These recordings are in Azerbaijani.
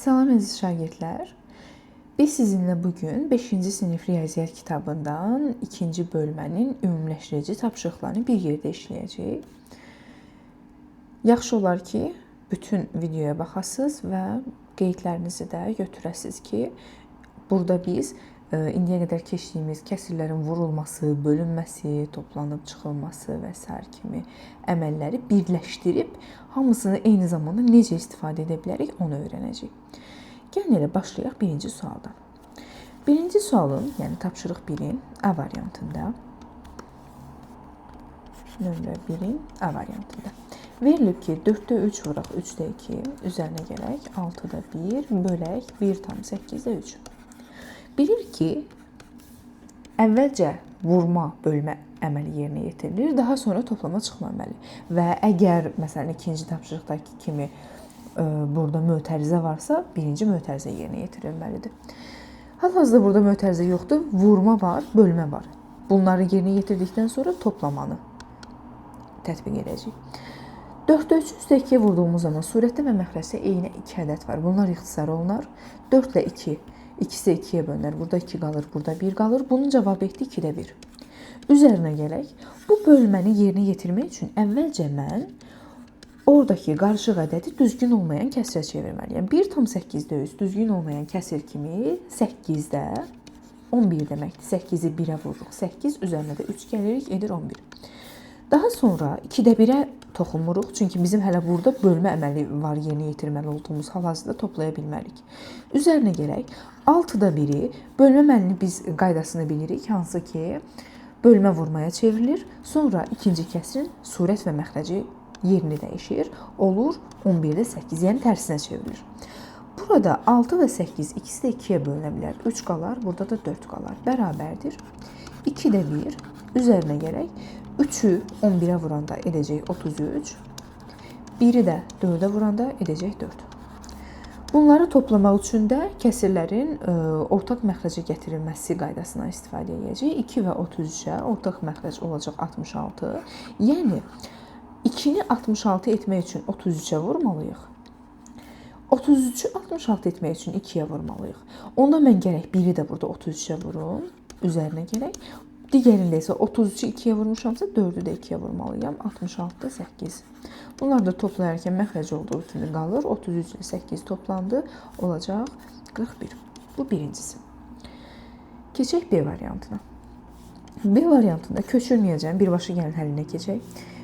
Salam əziz şagirdlər. Biz sizinlə bugün 5-ci sinif riyaziyyat kitabından 2-ci bölmənin ümumiləşdirici tapşırıqlarını bir yerdə işləyəcəyik. Yaxşı olar ki, bütün videoya baxasınız və qeydlərinizi də götürəsiniz ki, burada biz indiyə qədər keçdiyimiz kəsirlərin vurulması, bölünməsi, toplanıb çıxılması və s. kimi əməlləri birləşdirib hamısını eyni zamanda necə istifadə edə bilərik onu öyrənəcəyik. Gəlin elə başlayaq birinci sualdan. Birinci sualın, yəni tapşırıq 1-in A variantında, nömrə 1-in A variantında verilib ki, 4-də 3 vuraq 3-də 2, üzərinə gələk 6-da 1, bölək 1,8-də 3. Bilir ki, əvvəlcə vurma, bölmə əməli yerinə yetirilir, daha sonra toplama çıxma əməli. Və əgər, məsələn, ikinci tapşırıqdakı kimi burada mötərizə varsa, birinci mötərizə yerinə yetirilməlidir. Hal-hazırda burada mötərizə yoxdur, vurma var, bölmə var. Bunları yerinə yetirdikdən sonra toplamanı tətbiq edəcəyik. 4-də 3 üstə 2-yə vurduğumuz zaman surətdə və məxrəcdə eyni 2 ədəd var. Bunlar ixtisar olunar. 4 ilə 2, ikisi 2-yə bölünər. Burada 2 qalır, burada 1 qalır. Bunun cavabı etdi 2-də 1. Üzərinə gələk. Bu bölməni yerinə yetirmək üçün əvvəlcə mən oradakı qarışıq ədədi düzgün olmayan kəsrə çevirməliyəm. 1,8-də 3 düzgün olmayan kəsir kimi 8-də 11 deməkdir. 8-i 1-ə vururuq. 8 üzərinə də 3 gəlirik, edir 11. Daha sonra 2-də 1-ə toxunmuruq. Çünki bizim hələ burada bölmə əməli var, yerinə yetirməli olduğumuz hal-hazırda toplaya bilmərik. Üzərinə gələk. 6-da 1-i bölmə əməlini biz qaydasını bilirik. Hansı ki, bölmə vurmaya çevrilir. Sonra ikinci kəsrin surət və məxrəci yerini dəyişir. Olur 11-də 8, yəni tərsinə çevrilir. Burada 6 və 8 ikisi də 2-yə bölünə bilər. 3 qalar, burada da 4 qalar. Bərabərdir. 2-də 1 üzərinə gələk. 3-ü 11-ə vuranda edəcək 33. 1-i də 4-ə vuranda edəcək 4. Bunları toplamaq üçün də kəsirlərin ortaq məxrəcə gətirilməsi qaydasından istifadə edəcəyik. 2 və 33-ə ortaq məxrəc olacaq 66. Yəni 2-ni 66 etmək üçün 33-ə vurmalıyıq. 33-ü 66 etmək üçün 2-yə vurmalıyıq. Onda mən gərək 1-i də burada 33-ə vurum. Üzərinə gələk. Digərində isə 33-ü 2-yə vurmuşamsa 4-ü də 2-yə vurmalıyam. 66-da 8. Bunlar da toplayarkən məxrəc olduğu kimi qalır. 33 ilə 8 toplandı. Olacaq 41. Bu birincisi. Keçək B variantına. B variantında köçürməyəcəm. Birbaşa gəlin həllinə keçək.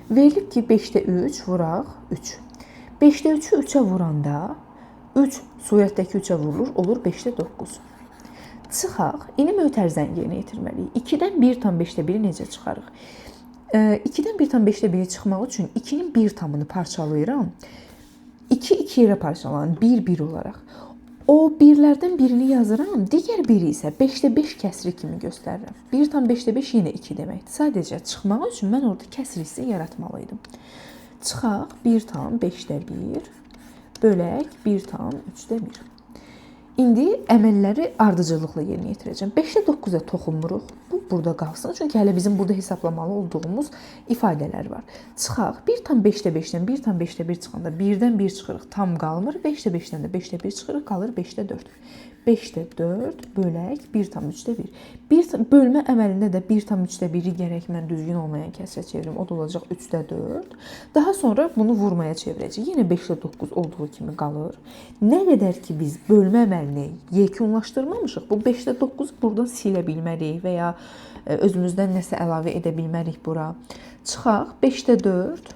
Verilib ki, 5-də 3 vuraq 3. 5-də 3-ü 3-ə vuranda 3 surətdəki 3-ə vurulur. Olur 5-də 9. Çıxaq, indi mötərizəni yerinə yetirməliyik. 2-dən 1,5-də 1-i necə çıxarıq? 2-dən 1,5-də 1-i çıxmaq üçün 2-nin 1 tamını parçalayıram. 2 2 yerə parçalanır, 1 1 olaraq. O birlərdən birini yazıram, digər biri isə 5-də 5 kəsiri kimi göstərirəm. 1,5-də 5 yenə 2 deməkdir. Sadəcə çıxmaq üçün mən orada kəsir hissi yaratmalıydım. Çıxaq, 1,5-də 1 bölək 1,3-də 1. İndi əməlləri ardıcıllıqla yerinə yetirəcəm. 5-də 9-a toxunmuruq. Bu burada qalsın. Çünki hələ bizim burada hesablamalı olduğumuz ifadələr var. Çıxaq. 1,5-də 5-dən 1,5-də 1 çıxanda 1-dən 1 çıxırıq. Tam qalmır. 5-də 5-dən də 5-də 1 çıxırıq. Qalır 5-də 4. 5-də 4 bölək 1,3-də 1. Bölmə əməlində də 1,3-də 1-i gərək mən düzgün olmayan kəsrə çevirim. O da olacaq 3-də 4. Daha sonra bunu vurmaya çevirəcək. Yenə 5-də 9 olduğu kimi qalır. Nə qədər ki biz bölmə əməlini yekunlaşdırmamışıq, bu 5-də 9 buradan silə bilmərik və ya özümüzdən nəsə əlavə edə bilmərik bura. Çıxaq, 5-də 4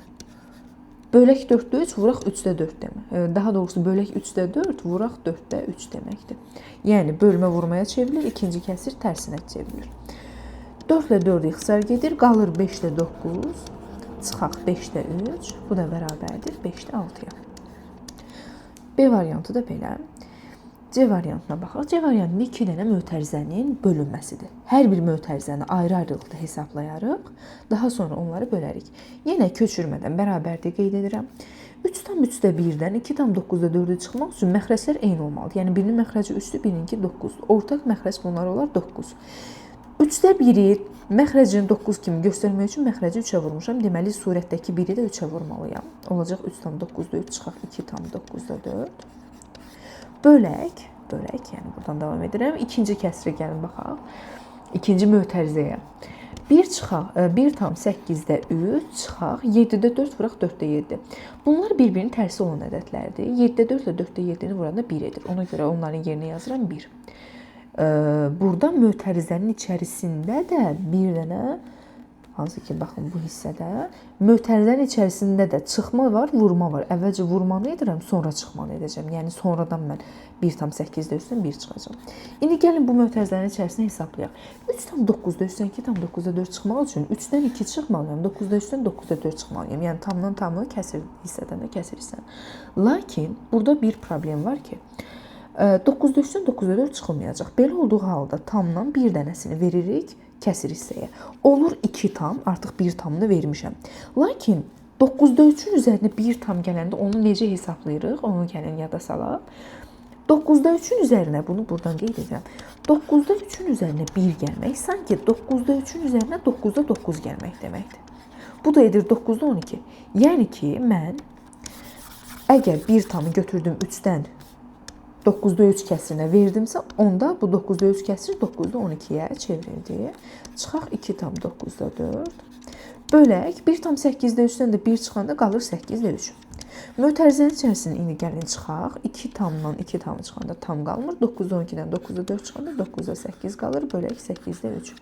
bölək 4-də 3 vuraq 3-də 4 demək. Daha doğrusu bölək 3-də 4 vuraq 4-də 3 deməkdir. Yəni bölmə vurmaya çevrilir, ikinci kəsir tərsinə çevrilir. 4 ilə 4 ixtisar gedir, qalır 5-də 9, çıxaq 5-də 3, bu da bərabərdir 5-də 6-ya. B variantı da belə. C variantına baxaq. C variantında 2 dənə mötərizənin bölünməsidir. Hər bir mötərizəni ayrı-ayrılıqda hesablayarıq. Daha sonra onları bölərik. Yenə köçürmədən bərabərdə qeyd edirəm. 3,3-də 1-dən 2,9-da 4-ü çıxmaq üçün məxrəclər eyni olmalıdır. Yəni birinin məxrəci 3-dür, birininki 9-dur. Ortaq məxrəc bunlar olar 9. 3-də 1-i məxrəcini 9 kimi göstərmək üçün məxrəci 3-ə vurmuşam. Deməli, surətdəki 1-i də 3-ə vurmalıyam. Olacaq 3,9-da 3 çıxaq 2,9-da 4. Bölək, yəni buradan davam edirəm. İkinci kəsrə gəlin baxaq. İkinci mötərizəyə. 1 çıxaq, 1,8-də 3 çıxaq, 7-də 4 vuraq 4-də 7. Bunlar bir-birinin tərsi olan ədədlərdir. 7-də 4 ilə 4-də 7-ni vuranda 1 edir. Ona görə onların yerinə yazıram 1. Burada mötərizənin içərisində də bir dənə, hansı ki, baxın bu hissədə, mötərizənin içərisində də çıxma var, vurma var. Əvvəlcə vurmanı edirəm, sonra çıxmanı edəcəm. Yəni, sonradan mən 1,8-də üstdən 1 çıxacam. İndi gəlin bu mötərizənin içərisini hesablayaq. 3,9-da üstdən 2,9-da 4 çıxmaq üçün 3-dən 2 çıxmalıyam, 9-da üstdən 9-da 4 çıxmalıyam. Yəni, tamdan tamı kəsir hissədən də kəsir hissədən. Lakin, burada bir problem var ki, 9-da 3-dən 9-da 4 çıxılmayacaq. Belə olduğu halda tamdan bir dənəsini veririk kəsir hissəyə. Olur 2 tam, artıq 1 tamını vermişəm. Lakin 9-da 3-ün üzərinə 1 tam gələndə onu necə hesablayırıq? Onu gəlin yada salaq. 9-da 3-ün üzərinə, bunu buradan qeyd edirəm. 9-da 3-ün üzərinə 1 gəlmək, sanki 9-da 3-ün üzərinə 9-da 9 gəlmək deməkdir. Bu da edir 9-da 12. Yəni ki, mən əgər 1 tamı götürdüm 3-dən 9-da 3 kəsirinə verdimsə, onda bu 9-da 3 kəsir 9-da 12-yə çevrildi. Çıxaq 2,9-da 4. Bölək 1,8-də 3-dən də 1 çıxanda qalır 8-də 3. Mötərizənin içərisində indi gəlin çıxaq. 2 tamdan 2 tamı çıxanda tam qalmır. 9-da 12-dən 9-da 4 çıxanda 9-da 8 qalır. Bölək 8-də 3.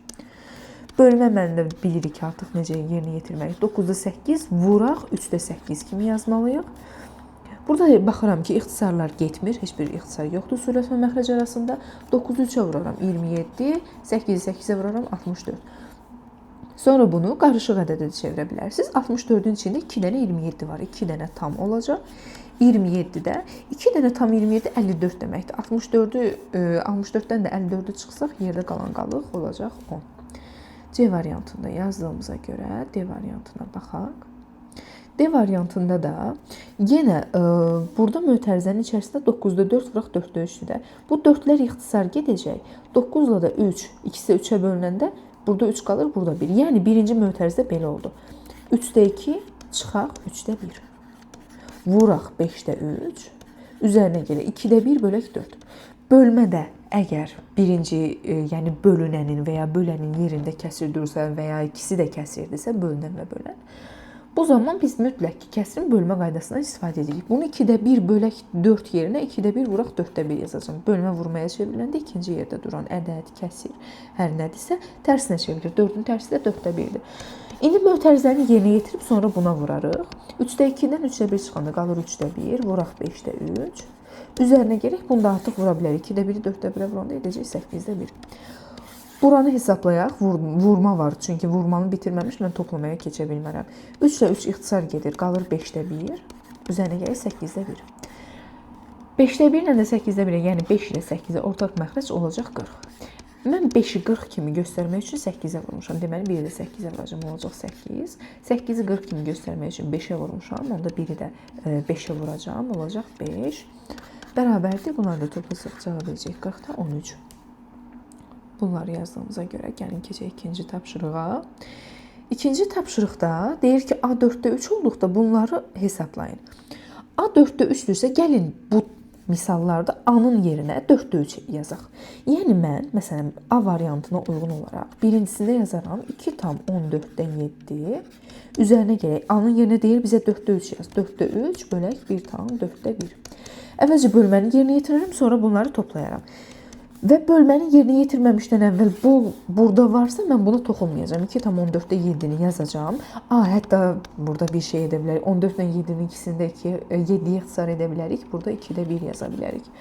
Bölmə əməlində bilirik ki, artıq necə yerinə yetirməliyik. 9-da 8 vuraq 3-də 8 kimi yazmalıyıq. Burada baxıram ki, ixtisarlar getmir. Heç bir ixtisar yoxdur sürət və məxrəc arasında. 9-u 3-ə vuraram 27, 8-i 8-ə vuraram 64. Sonra bunu qarışıq ədədə çevirə bilərsiniz. 64-ün içində 2 dənə 27 var. 2 dənə tam olacaq. 27-də 2 dənə tam 27 54 deməkdir. 64-dən də 54-ü çıxsaq yerdə qalan qalıq olacaq 10. C variantında yazdığımıza görə D variantına baxaq. D variantında da yenə burada mötərizənin içərisində 9-da 4 vuraq 4-də 3-dür. Bu 4-lər ixtisar gedəcək. 9-la da 3, ikisi də 3-ə bölünəndə burada 3 qalır, burada 1. Yəni birinci mötərizə belə oldu. 3-də 2 çıxaq 3-də 1. Vuraq 5-də 3. Üzərinə gələ 2-də 1 bölək 4. Bölmədə əgər birinci, yəni bölünənin və ya bölənin yerində kəsir dursa və ya ikisi də kəsirdirsə, bölünən və bölən, bu zaman biz mütləq ki, kəsrin bölmə qaydasından istifadə edirik. Bunu 2-də 1 bölək 4 yerinə 2-də 1 vuraq 4-də 1 yazacağım. Bölmə vurmaya çevriləndə ikinci yerdə duran ədəd, kəsir, hər nədirsə tərsinə çevrilir. 4-ün tərsi də 4-də 1-dir. İndi mötərizəni yerinə yetirib sonra buna vurarıq. 3-də 2-dən 3-də 1 çıxanda qalır 3-də 1, vuraq 5-də 3. Üzərinə gələk, bunu da artıq vura bilərik. 2-də 1-i 4-də 1-ə vuranda edəcək 8-də 1. Buranı hesablayaq. Vurma var. Çünki vurmanı bitirməmiş mən toplamaya keçə bilmərəm. 3 ilə 3 ixtisar gedir. Qalır 5-də 1. Üzərinə gəlir 8-də 1. 5-də 1 ilə də 8-də 1-ə, yəni 5 ilə 8-ə ortaq məxrəc olacaq 40. Mən 5-i 40 kimi göstərmək üçün 8-ə vurmuşam. Deməli, 1-i də 8-ə vuracam, olacaq 8. 8-i 40 kimi göstərmək üçün 5-ə vurmuşam. Onda 1-i də 5-ə vuracam, olacaq 5. Bərabərdir. Bunları da toplasaq cavab edəcək 40-da 13. Bunları yazdığımıza görə gəlin keçək ikinci tapşırığa. İkinci tapşırıqda deyir ki, A4-də 3 olduqda bunları hesablayın. A4-də 3-dürsə gəlin bu misallarda A-nın yerinə 4-də 3 yazaq. Yəni mən, məsələn, A variantına uyğun olaraq birincisində yazaram 2 tam 14-dən 7. Üzərinə gələk. A-nın yerinə deyir bizə 4-də 3 yaz. 4-də 3 bölək 1 tam 4-də 1. Əvvəlcə bölməni yerinə yetirirəm, sonra bunları toplayaram. Və bölməni yerinə yetirməmişdən əvvəl bu burada varsa mən buna toxunmayacağam. 2 tam 14-də 7-ni yazacağam. Hətta burada bir şey edə bilərik. 14-dən 7-nin ikisində 7-yi ixtisar edə bilərik. Burada 2-də 1 yaza bilərik.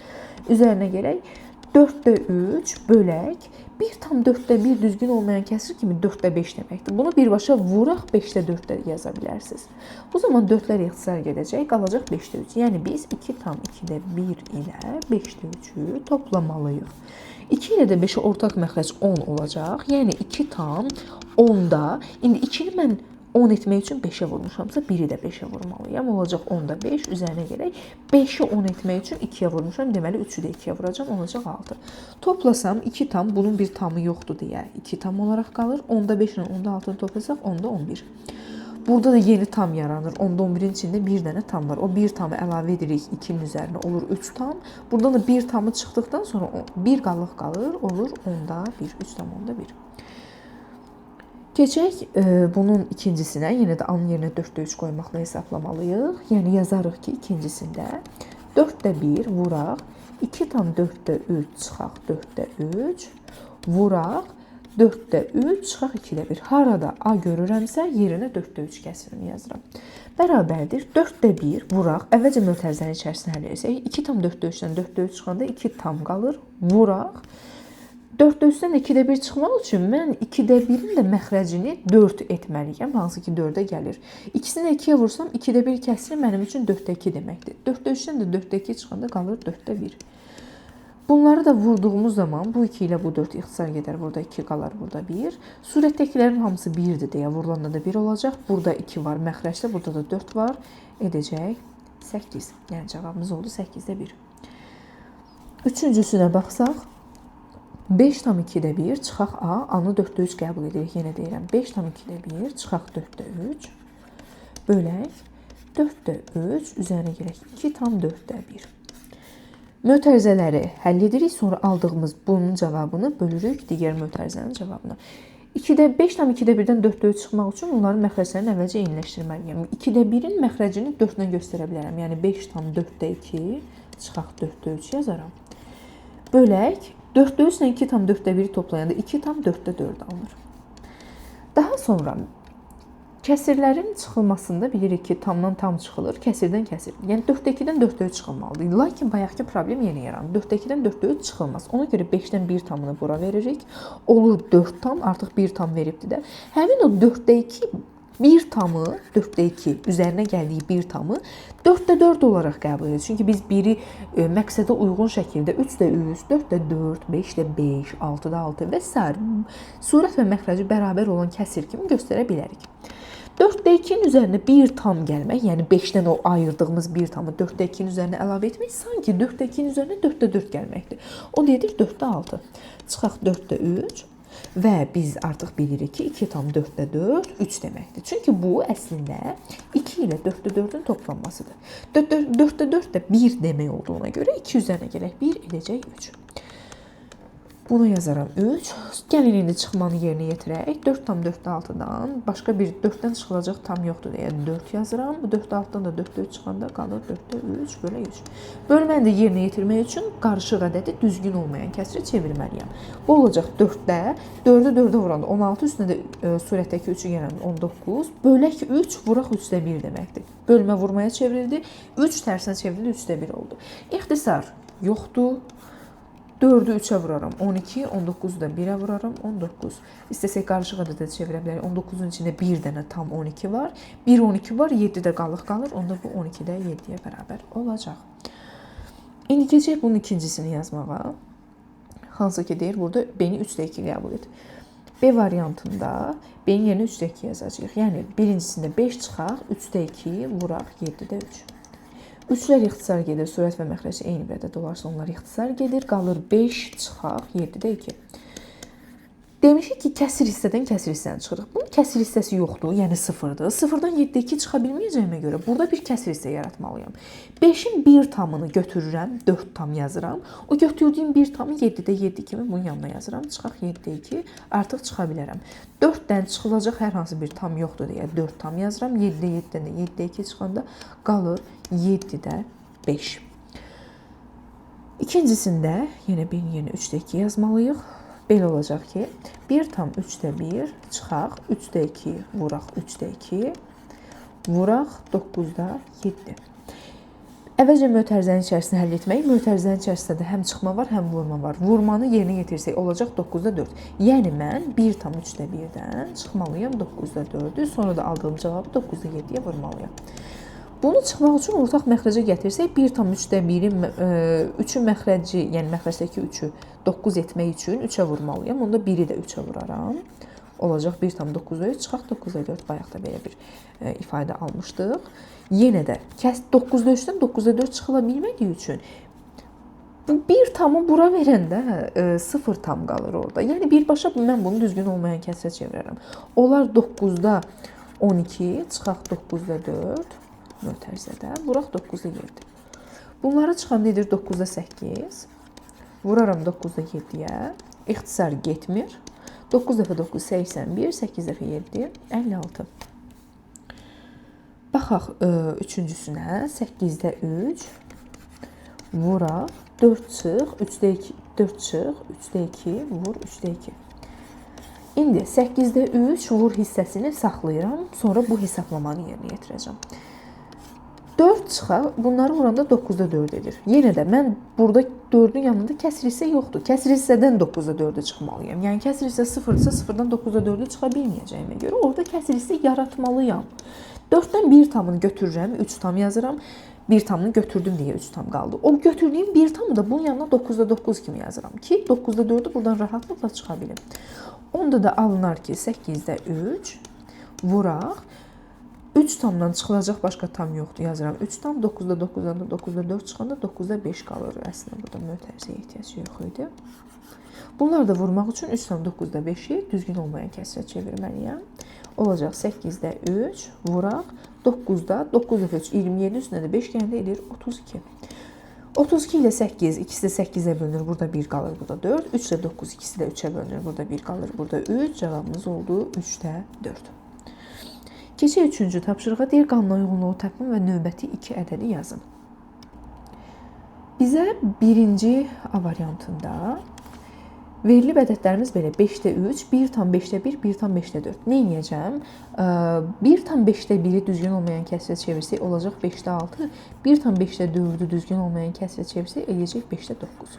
Üzərinə gələk. 4-də 3 bölək 1 tam 4-də 1 düzgün olmayan kəsir kimi 4-də 5 deməkdir. Bunu birbaşa vuraq 5-də 4-də yaza bilərsiniz. Bu zaman 4-lər ixtisar gedəcək, qalacaq 5-də 3. Yəni biz 2 tam 2-də 1 ilə 5-də 3-ü toplamalıyıq. 2 ilə də 5-ə ortaq məxrəc 10 olacaq. Yəni 2 tam 10-da, indi 2-ni mən 10 etmək üçün 5-ə vurmuşamsa, 1-i də 5-ə vurmalıyam. Olacaq 10-da 5, üzərinə gələk. 5-i 10 etmək üçün 2-yə vurmuşam. Deməli, 3-ü də 2-yə vuracam. Olacaq 6. Toplasam 2 tam, bunun bir tamı yoxdur deyə 2 tam olaraq qalır. 10-da 5 ilə 10-da 6-nı toplasaq, 10-da 11. Burada da yeni tam yaranır. 10-da 11-in içində bir dənə tam var. O bir tamı əlavə edirik 2-nin üzərinə, olur 3 tam. Buradan da bir tamı çıxdıqdan sonra bir qalıq qalır, olur 10-da 1, 3 tam 10-da 1. Keçək bunun ikincisinə, yenə də A-nın yerinə 4-də 3 qoymaqla hesablamalıyıq. Yəni yazarıq ki, ikincisində 4-də 1 vuraq, 2 tam 4-də 3 çıxaq 4-də 3, vuraq, 4-də 3 çıxaq 2-də 1. Harada A görürəmsə, yerinə 4-də 3 kəsirimi yazıram. Bərabərdir, 4-də 1 vuraq, əvvəlcə mötərizənin içərisində həll etsək, 2 tam 4-də 3-dən 4-də 3 çıxanda 2 tam qalır, vuraq. 4-də 3-dən də 2-də 1 çıxmaq üçün mən 2-də 1-in də məxrəcini 4 etməliyəm, hansı ki 4-ə gəlir. İkisini də 2-yə vursam, 2-də 1 kəsiri mənim üçün 4-də 2 deməkdir. 4-də 3-dən də 4-də 2 çıxanda qalır 4-də 1. Bunları da vurduğumuz zaman bu 2 ilə bu 4 ixtisar gedər, burada 2 qalar, burada 1. Surətdəkilərin hamısı 1-dir deyə vurulanda da 1 olacaq. Burada 2 var, məxrəcdə burada da 4 var. Edəcək 8. Yəni cavabımız oldu 8-də 1. Üçüncüsünə baxsaq, 5 tam 2-də 1 çıxaq A, A-nı 4-də 3 qəbul edirik. Yenə deyirəm, 5 tam 2-də 1 çıxaq 4-də 3, bölək 4-də 3, üzərinə gələk 2 tam 4-də 1. Mötərizələri həll edirik, sonra aldığımız bunun cavabını bölürük digər mötərizənin cavabına. 5 tam 2-də 1-dən 4-də 3 çıxmaq üçün onların məxrəclərini əvvəlcə eyniləşdirməliyəm. 2-də 1-in məxrəcini 4-lə göstərə bilərəm. Yəni 5 tam 4-də 2 çıxaq 4-də 3 yazaram. Bölək 4-də 3 ilə 2 tam 4-də 1-i toplayanda 2 tam 4-də 4 alınır. Daha sonra kəsirlərin çıxılmasında bilirik ki, tamdan tam çıxılır, kəsirdən kəsir. Yəni 4-də 2-dən 4-də 3 çıxılmalıdır. Lakin bayaqki problem yenə yaranır. 4-də 2-dən 4-də 3 çıxılmaz. Ona görə 5-dən 1 tamını bura veririk. Olur 4 tam, artıq 1 tam veribdir də. Həmin o 4-də 2 1 tamı, 4-də 2 üzərinə gəldiyi 1 tamı 4-də 4 olaraq qəbul edirik. Çünki biz 1-i məqsədə uyğun şəkildə 3-də 3, 4-də 4, 5-də 5, 6-da 6 və s. surət və məxrəci bərabər olan kəsir kimi göstərə bilərik. 4-də 2-nin üzərinə 1 tam gəlmək, yəni 5-dən o ayırdığımız 1 tamı 4-də 2-nin üzərinə əlavə etmək sanki 4-də 2-nin üzərinə 4-də 4 gəlməkdir. O dedir 4-də 6. Çıxaq 4-də 3 və biz artıq bilirik ki, 2 tam 4-də 4, 3 deməkdir. Çünki bu əslində 2 ilə 4-də 4-ün toplanmasıdır. 4-də 4 də 1 demək olduğuna görə 2 üzərinə gələk 1 edəcək 3. Buna yazaram 3. Gəlin indi çıxmanı yerinə yetirək. 4 tam 4-də 6-dan başqa bir 4-dən çıxılacaq tam yoxdur deyə 4 yazıram. Bu 4-də 6-dan da 4-də 3 çıxanda qalır 4-də 3 bölə 3. Bölməni də yerinə yetirmək üçün qarışıq ədədi düzgün olmayan kəsri çevirməliyəm. Bu olacaq 4-də, 4-də 4-ə vuranda 16, üstünə də surətdəki 3-ü gələn 19. Bölək 3, vuraq 3-də 1 deməkdir. Bölmə vurmaya çevrildi, 3 tərsinə çevrildi, 3-də 1 oldu. İxtisar yoxdur. 4-ü 3-ə vuraram, 12, 19-u da 1-ə vuraram, 19. İstəsək qarışıq ədədə çevirə bilərik. 19-un içində bir dənə tam 12 var. 1, 12 var, 7 də qalıq qalır. Onda bu 12 də 7-yə bərabər olacaq. İndi keçək bunun ikincisini yazmağa. Hansı ki deyir, burada B-ni 3-də 2 qəbul et. B variantında B-nin yerinə 3-də 2 yazacağıq. Yəni birincisində 5 çıxaq, 3-də 2 vuraq, 7-də 3. 3-lər ixtisar gedir, surət və məxrəci eyni bir ədəd olarsa onlar ixtisar gedir, qalır 5 çıxaq, 7-də 2. Demişik ki, kəsir hissədən kəsir hissəni çıxırıq. Bunun kəsir hissəsi yoxdur, yəni 0-dır. 0-dan 7-də 2 çıxa bilməyəcəyimə görə burada bir kəsir hissə yaratmalıyam. 5-in 1 tamını götürürəm, 4 tam yazıram. O götürdüyüm 1 tamı 7-də 7 kimi bunun yanına yazıram. Çıxaq 7-də 2, artıq çıxa bilərəm. 4-dən çıxılacaq hər hansı bir tam yoxdur deyə 4 tam yazıram. 7-də 7-dən də 7-də 2 çıxanda qalır 7-də 5. İkincisində yenə B-nin yerinə 3-də 2 yazmalıyıq. Belə olacaq ki, 1 tam 3-də 1 çıxaq, 3-də 2 vuraq, 3-də 2 vuraq, 9-da 7. Əvvəlcə mötərizənin içərisini həll etmək. Mötərizənin içərisində də həm çıxma var, həm vurma var. Vurmanı yerinə yetirsək olacaq 9-da 4. Yəni mən 1 tam 3-də 1-dən çıxmalıyam 9-da 4-ü, sonra da aldığım cavabı 9-da 7-yə vurmalıyam. Bunu çıxmaq üçün ortaq məxrəcə gətirsək, 1 tam 3-də 1-in 3-ün məxrəci, yəni məxrəcdəki 3-ü 9 etmək üçün 3-ə vurmalıyam. Onda 1-i də 3-ə vuraram. Olacaq 1 tam 9-da 3, çıxaq 9-da 4. Bayaq da belə bir ifadə almışdıq. Yenə də 9-da 3-dən 9-da 4 çıxıla bilmədiyi üçün bu 1 tamı bura verəndə 0 tam qalır orada. Yəni birbaşa mən bunu düzgün olmayan kəsrə çevirərəm. Onlar 9-da 12, çıxaq 9-da 4, mötərizədə, vuraq 9-da 7. Bunları çıxanda edir 9-da 8, vuraram 9-da 7-yə, ixtisar getmir. 9 dəfə 9, 81, 8 dəfə 7, 56. Baxaq üçüncüsünə, 8-də 3, vuraq, 4 çıx, 3-də 2, 4 çıx, 3-də 2, vur, 3-də 2. İndi 8-də 3 vur hissəsini saxlayıram, sonra bu hesablamanı yerinə yetirəcəm. 4 çıxaq, bunları vuranda 9-da 4 edir. Yenə də mən burada 4-ün yanında kəsr hissə yoxdur. Kəsr hissədən 9-da 4-ə çıxmalıyam. Yəni kəsr hissə 0-dırsa 0-dan 9-da 4-ə çıxa bilməyəcəyimə görə orada kəsr hissə yaratmalıyam. 4-dən 1 tamını götürürəm, 3 tam yazıram. 1 tamını götürdüm deyə 3 tam qaldı. O götürdüyüm 1 tamı da bunun yanına 9-da 9 kimi yazıram ki, 9-da 4-ü buradan rahatlıqla çıxa bilim. Onda da alınar ki, 8-də 3 vuraq. 3 tamdan çıxılacaq başqa tam yoxdur. Yazıram 3 tam, 9-da 9-dan da 9-da 4 çıxanda 9-da 5 qalır. Əslində burada mötərizəyə ehtiyac yox idi. Bunları da vurmaq üçün 3 tam 9-da 5-i düzgün olmayan kəsrə çevirməliyəm. Olacaq 8-də 3 vuraq. 9-da 9 dəfə 3 27 üstünə də 5 gəndə edir 32. 32 ilə 8, ikisi də 8-ə bölünür. Burada 1 qalır, burada 4. 3 ilə 9, ikisi də 3-ə bölünür. Burada 1 qalır, burada 3. Cavabımız oldu 3-də 4. Keçək 3-cü tapşırığa. Deyir, qanuna uyğunluğu tapın və növbəti 2 ədədi yazın. Bizə birinci A variantında verilib ədədlərimiz belə 5-də 3, 1 tam 5-də 1, 1 tam 5-də 4. Nə edəcəm? 1 tam 5-də 1-i düzgün olmayan kəsrə çevirsək olacaq 5-də 6, 1 tam 5-də 4-ü düzgün olmayan kəsrə çevirsək eləyəcək 5-də 9.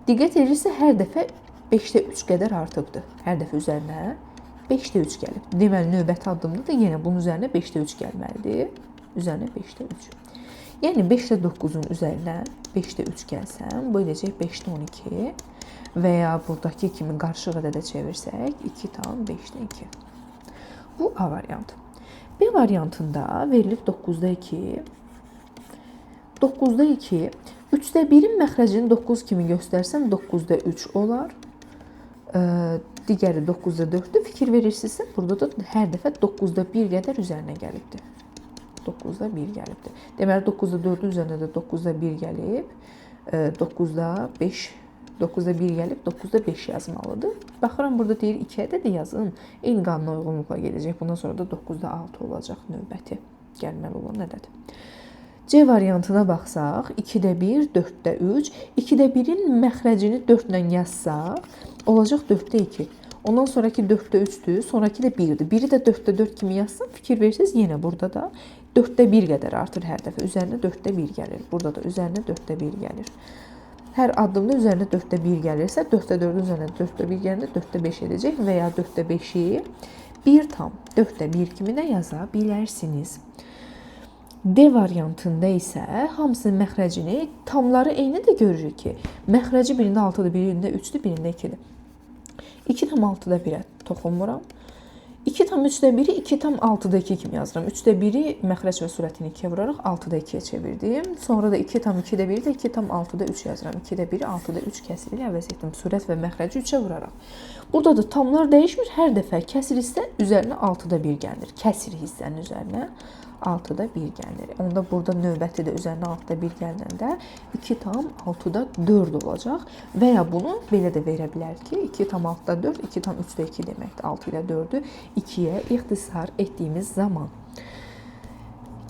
Diqqət edirsə, hər dəfə 5-də 3 qədər artıbdır. Hər dəfə üzərinə 5-də 3 gəlib. Deməli, növbəti addımda da yenə bunun üzərinə 5-də 3 gəlməlidir. Üzərinə 5-də 3. Yəni 5-də 9-un üzərinə 5-də 3 gəlsəm, bu eləyəcək 5-də 12 və ya buradakı kimi qarışıq ədədə çevirsək 2 tam 5-də 2. Bu A variantı. B variantında verilib 9-da 2. 9-da 2. 3-də 1-in məxrəcini 9 kimi göstərsəm 9-da 3 olar. Digəri 9-da 4-dür. Fikir verirsinizsə, burada da hər dəfə 9-da 1 qədər üzərinə gəlibdir. 9-da 1 gəlibdir. Deməli, 9-da 4-ün üzərində də 9-da 1 gəlib. 9-da 5, 9-da 1 gəlib, 9-da 5 yazmalıdır. Baxıram, burada deyir 2 ədədi yazın. Eyni qanuna uyğunluqla gedəcək. Bundan sonra da 9-da 6 olacaq növbəti gəlməli olan ədəd. C variantına baxsaq, 2-də 1, 4-də 3. 2-də 1-in məxrəcini 4 ilə yazsaq, olacaq 4-də 2. Ondan sonraki 4-də 3-dür, sonraki də 1-dir. 1-i də 4-də 4 kimi yazsam, fikir verirsiniz, yenə burada da 4-də 1 qədər artır hər dəfə. Üzərinə 4-də 1 gəlir. Burada da üzərinə 4-də 1 gəlir. Hər addımda üzərinə 4-də 1 gəlirsə, 4-də 4-ün üzərinə 4-də 1 gəlir, 4-də 5 edəcək və ya 4-də 5-i 1 tam 4-də 1 kimi də yaza bilərsiniz. D variantında isə hamısının məxrəcini, tamları eyni də görürük ki, məxrəci birində 6-dır, birində 3-dür, birində 2-dir. 2 tam 6-da 1-ə toxunmuram. 2 tam 3-də 1-i 2 tam 6-da 2 kimi yazıram. 3-də 1-i məxrəc və surətini 2-yə vuraraq 6-da 2-yə çevirdim. Sonra da 2 tam 2-də 1-i də 2 tam 6-da 3 yazıram. 2-də 1-i 6-da 3 kəsiri ilə əvəz etdim. Surət və məxrəci 3-ə vuraraq. Burada da tamlar dəyişmir. Hər dəfə kəsir hissə üzərinə 6-da 1 gəlir. Kəsir hissənin üzərinə 6-da 1 gəlir. Onda burada növbəti də üzərinə 6-da 1 gəlindən 2 tam 6-da 4 olacaq. Və ya bunu belə də verə bilər ki, 2 tam 6-da 4, 2 tam 3-də 2 deməkdir. 6 ilə 4-ü 2-yə ixtisar etdiyimiz zaman.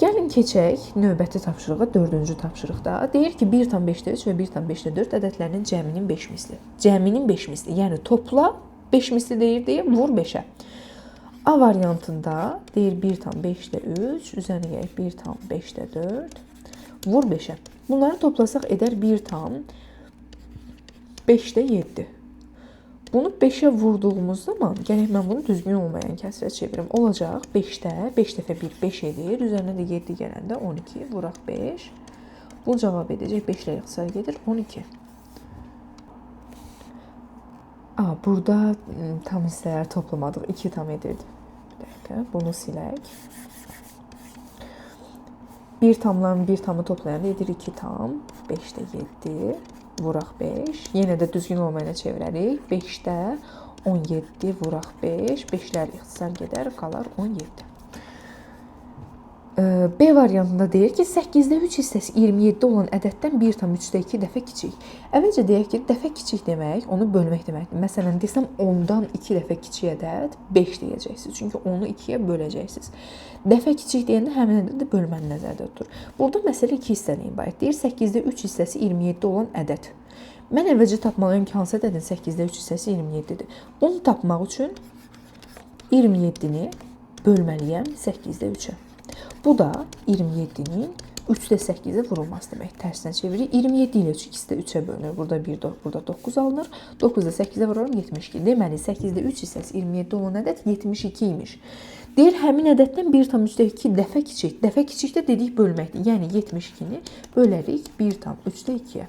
Gəlin keçək növbəti tapşırığa, 4-cü tapşırıqda. Deyir ki, 1 tam 5-də 3 və 1 tam 5-də 4 ədədlərinin cəminin 5 misli. Cəminin 5 misli, yəni topla 5 misli deyir deyə vur 5-ə. A variantında deyir 1 tam 5-də 3, üzərinə gələk 1 tam 5-də 4, vur 5-ə. Bunları toplasaq edər 1 tam 5-də 7. Bunu 5-ə vurduğumuz zaman, gələk mən bunu düzgün olmayan kəsrə çevirim. Olacaq 5-də, 5 dəfə 1 5 edir, üzərinə də 7 gələndə 12, vuraq 5. Bu cavab edəcək, 5 ilə ixtisar gedir 12. Burada tam hissələr toplamadıq, 2 tam edirdi. Bir dəqiqə, bunu silək. 1 tamla 1 tamı toplayanda edir 2 tam, 5-də 7, vuraq 5. Yenə də düzgün olmayana çevirərik. 5-də 17, vuraq 5. 5-lər ixtisar gedər, qalar 17. B variantında deyir ki, 8-də 3 hissəsi 27 olan ədəddən 1,3-də 2 dəfə kiçik. Əvvəlcə deyək ki, dəfə kiçik demək, onu bölmək deməkdir. Məsələn, desəm 10-dan 2 dəfə kiçik ədəd 5 deyəcəksiniz. Çünki onu 2-yə böləcəksiniz. Dəfə kiçik deyəndə həmin ədədi bölməni nəzərdə tutur. Burada məsələ 2 hissədən ibarət. Deyir 8-də 3 hissəsi 27 olan ədəd. Mən əvvəlcə tapmalıyam ki, hansı ədədin 8-də 3 hissəsi 27-dir. Onu tapmaq üçün 27-ni bölməliyəm 8-də 3-ə. Bu da 27-nin 3-də 8-ə vurulması demək. Tərsinə çevirir. 27 ilə 3 ikisi də 3-ə bölünür. Burada 1, burada 9 alınır. 9-da 8-ə vururum 72. Deməli 8-də 3 hissəsi 27 olan ədəd 72 imiş. Deyir həmin ədəddən 1,3-də 2 dəfə kiçik. Dəfə kiçikdə dedik bölməkdir. Yəni 72-ni bölərik 1,3-də 2-yə.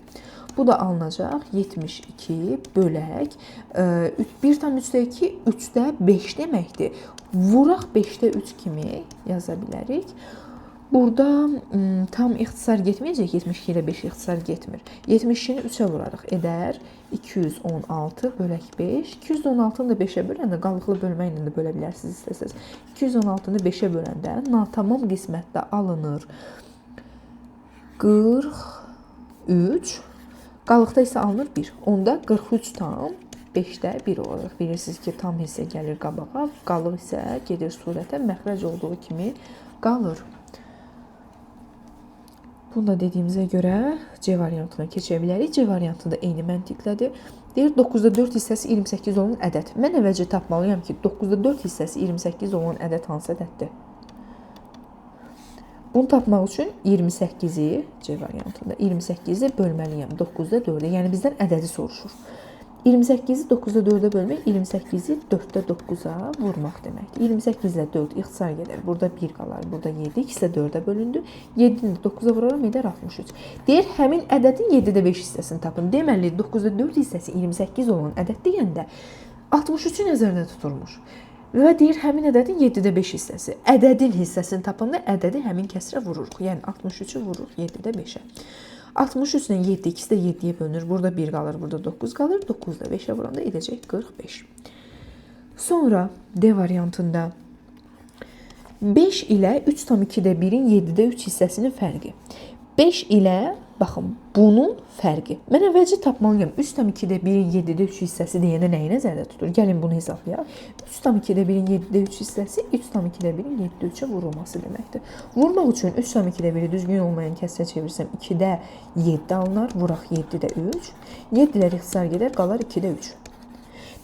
Bu da alınacaq 72 bölək 1,3-də 2 3-də 5 deməkdir. Vuraq 5-də 3 kimi yaza bilərik. Burada tam ixtisar getməyəcək. 72 ilə 5 ixtisar getmir. 72-ni 3-ə vurarıq. Edər 216 bölək 5. 216-nı da 5-ə böləndə qalıqlı bölmə ilə də bölə bilərsiniz istəsəz. 216-nı 5-ə böləndə natamam qismətdə alınır 43. Qalıqda isə alınır 1. Onda 43 tam 5-də 1 olacaq. Bilirsiniz ki, tam hissə gəlir qabağa, qalıq isə gedir surətə, məxrəc olduğu kimi qalır. Bunu da dediyimizə görə C variantına keçə bilərik. C variantı da eyni məntiqlədir. Deyir 9-da 4 hissəsi 28 olan ədəd. Mən əvvəlcə tapmalıyam ki, 9-da 4 hissəsi 28 olan ədəd hansı ədəddir? Bunu tapmaq üçün 28-i C variantında 28-i bölməliyəm 9-da 4-ə. Yəni bizdən ədədi soruşur. 28-i 9-da 4-ə bölmək 28-i 4-də 9-a vurmaq deməkdir. 28 ilə 4 ixtisar gedər. Burada 1 qalar, burada 7. İkisi də 4-ə bölündü. 7-ni də 9-a vuraram, edər 63. Deyir həmin ədədin 7-də 5 hissəsini tapın. Deməli 9-da 4 hissəsi 28 olan ədəd deyəndə 63-ü nəzərdə tuturmuş. Və deyir həmin ədədin 7-də 5 hissəsi. Ədədin hissəsini tapanda ədədi həmin kəsrə vururuq. Yəni 63-ü vururuq 7-də 5-ə. 63 ilə 7 ikisi də 7-yə bölünür. Burada 1 qalır, burada 9 qalır. 9 da 5-ə vuranda edəcək 45. Sonra D variantında 5 ilə 3,2-də 1-in 7-də 3 hissəsinin fərqi. 5 ilə, baxın, bunun fərqi. Mən əvvəlcə tapmalıyam. 3,2-də 1-in 7-də 3 hissəsi deyəndə nəyi nəzərdə tutur? Gəlin bunu hesablayaq. 3,2-də 1-in 7-də 3 hissəsi 3,2-də 1-in 7-də 3-ə vurulması deməkdir. Vurmaq üçün 3,2-də 1-i düzgün olmayan kəsrə çevirsəm 2-də 7 alınır. Vuraq 7-də 3. 7-lər ixtisar gedər, qalar 2-də 3.